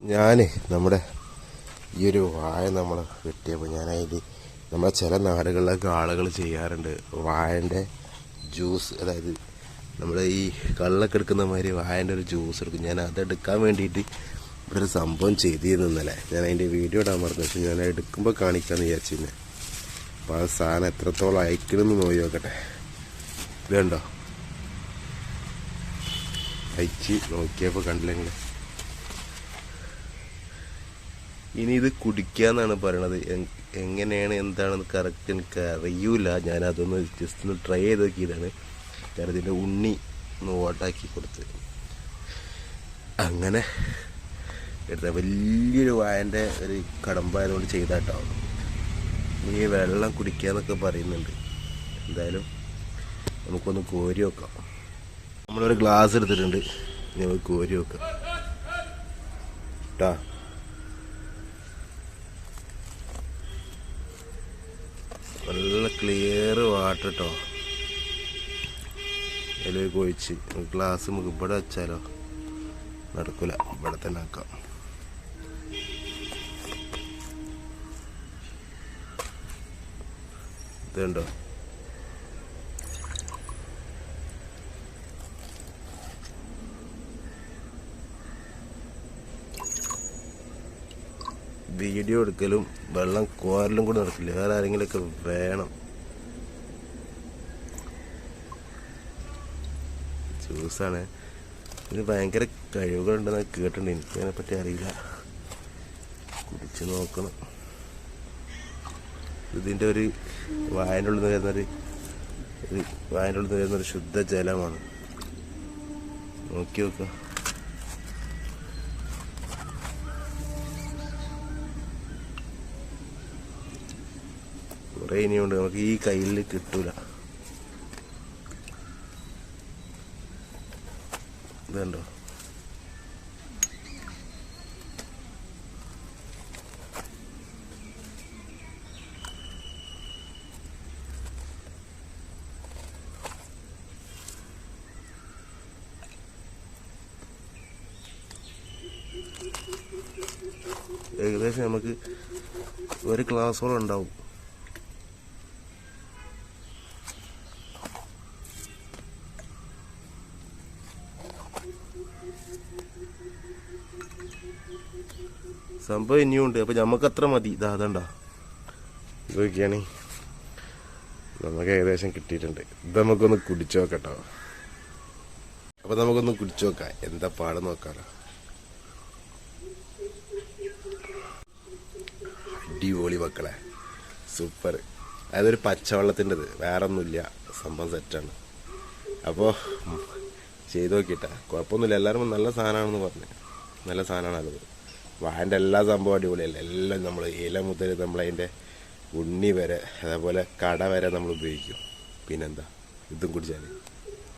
നമ്മുടെ ഈ ഒരു വാഴ നമ്മൾ വെട്ടിയപ്പോൾ ഞാനതിൽ നമ്മളെ ചില നാടുകളിലൊക്കെ ആളുകൾ ചെയ്യാറുണ്ട് വാഴൻ്റെ ജ്യൂസ്. അതായത് നമ്മൾ ഈ കള്ളൊക്കെ എടുക്കുന്ന മാതിരി വാഴൻ്റെ ഒരു ജ്യൂസ് എടുക്കും. ഞാൻ അതെടുക്കാൻ വേണ്ടിയിട്ട് ഇവിടെ ഒരു സംഭവം ചെയ്തിരുന്നു ഇന്നലെ. ഞാൻ അതിൻ്റെ വീഡിയോ ഇടാൻ പറഞ്ഞു, പക്ഷെ ഞാൻ എടുക്കുമ്പോൾ കാണിക്കാമെന്ന് വിചാരിച്ചിരുന്നു. അപ്പോൾ ആ സാധനം എത്രത്തോളം അയക്കണമെന്ന് നോക്കി നോക്കട്ടെ. ഇതുണ്ടോ, അയച്ച് നോക്കിയപ്പോൾ കണ്ടില്ലെങ്കിൽ. ഇനി ഇത് കുടിക്കുക എന്നാണ് പറയണത്. എങ്ങനെയാണ് എന്താണെന്ന് കറക്റ്റ് എനിക്ക് അറിയൂല. ഞാനതൊന്ന് ജസ്റ്റ് ഒന്ന് ട്രൈ ചെയ്ത് നോക്കിയതാണ്. കാരണം ഇതിൻ്റെ ഉണ്ണി ഒന്ന് ഓട്ടാക്കി കൊടുത്ത് അങ്ങനെ എടുത്ത വലിയൊരു വായൻ്റെ ഒരു കടമ്പായതുകൊണ്ട് ചെയ്താട്ടോ. ഈ വെള്ളം കുടിക്കുക എന്നൊക്കെ പറയുന്നുണ്ട്. എന്തായാലും നമുക്കൊന്ന് കോരി വെക്കാം. നമ്മളൊരു ഗ്ലാസ് എടുത്തിട്ടുണ്ട്, നമുക്ക് കോരി വെക്കാം കേട്ടോ. നല്ല ക്ലിയർ വാട്ടർ കേട്ടോ. അതിലേക്ക് ഒഴിച്ച് ഗ്ലാസ് നമുക്ക് ഇവിടെ വെച്ചാലോ നടക്കില്ല, ഇവിടെ തന്നെ ആക്കാം. ഇതുണ്ടോ, വീഡിയോ എടുക്കലും വെള്ളം കോരലും കൂടെ നടക്കില്ല, വേറെ ആരെങ്കിലുമൊക്കെ വേണം. ജ്യൂസാണ്. ഇതിന് ഭയങ്കര കഴിവുകളുണ്ടെന്ന് കേട്ടിട്ടുണ്ട്, എനിക്കതിനെപ്പറ്റി അറിയില്ല. കുടിച്ച് നോക്കണം. ഇതിൻ്റെ ഒരു വായൻ്റെ ഉള്ളിൽ നിന്ന് വരുന്നൊരു ശുദ്ധ ജലമാണ്. നോക്കി നോക്കുക. കുറേ ഇനിയുണ്ട്, നമുക്ക് ഈ കയ്യിൽ കിട്ടൂല. ഇതുണ്ടോ, ഏകദേശം നമുക്ക് ഒരു ഗ്ലാസോളം ഉണ്ടാവും. സംഭവം ഇനിയുണ്ട്. അപ്പം നമുക്ക് അത്ര മതി. ഇതാതണ്ട ഇതൊക്കെയാണ് നമുക്ക് ഏകദേശം കിട്ടിയിട്ടുണ്ട്. ഇത് നമുക്കൊന്ന് കുടിച്ചു നോക്കട്ടോ. അപ്പം നമുക്കൊന്ന് കുടിച്ചു നോക്കാം, എന്താ പാട് നോക്കാലോ. അടിപൊളി മക്കളെ, സൂപ്പർ. അതൊരു പച്ചവെള്ളത്തിൻ്റെത്, വേറെ ഒന്നുമില്ല. സംഭവം സെറ്റാണ്. അപ്പോൾ ചെയ്ത് നോക്കിയിട്ടാ, കുഴപ്പമൊന്നുമില്ല. എല്ലാവരും നല്ല സാധനമാണെന്ന് പറഞ്ഞു. നല്ല സാധനമാണത്. വാഴൻ്റെ എല്ലാ സംഭവം അടിപൊളിയല്ല. എല്ലാം നമ്മൾ ഇല മുതൽ നമ്മളതിൻ്റെ ഉണ്ണി വരെ, അതേപോലെ കട വരെ നമ്മൾ ഉപയോഗിക്കും. പിന്നെന്താ, ഇതും കുടിച്ചാൽ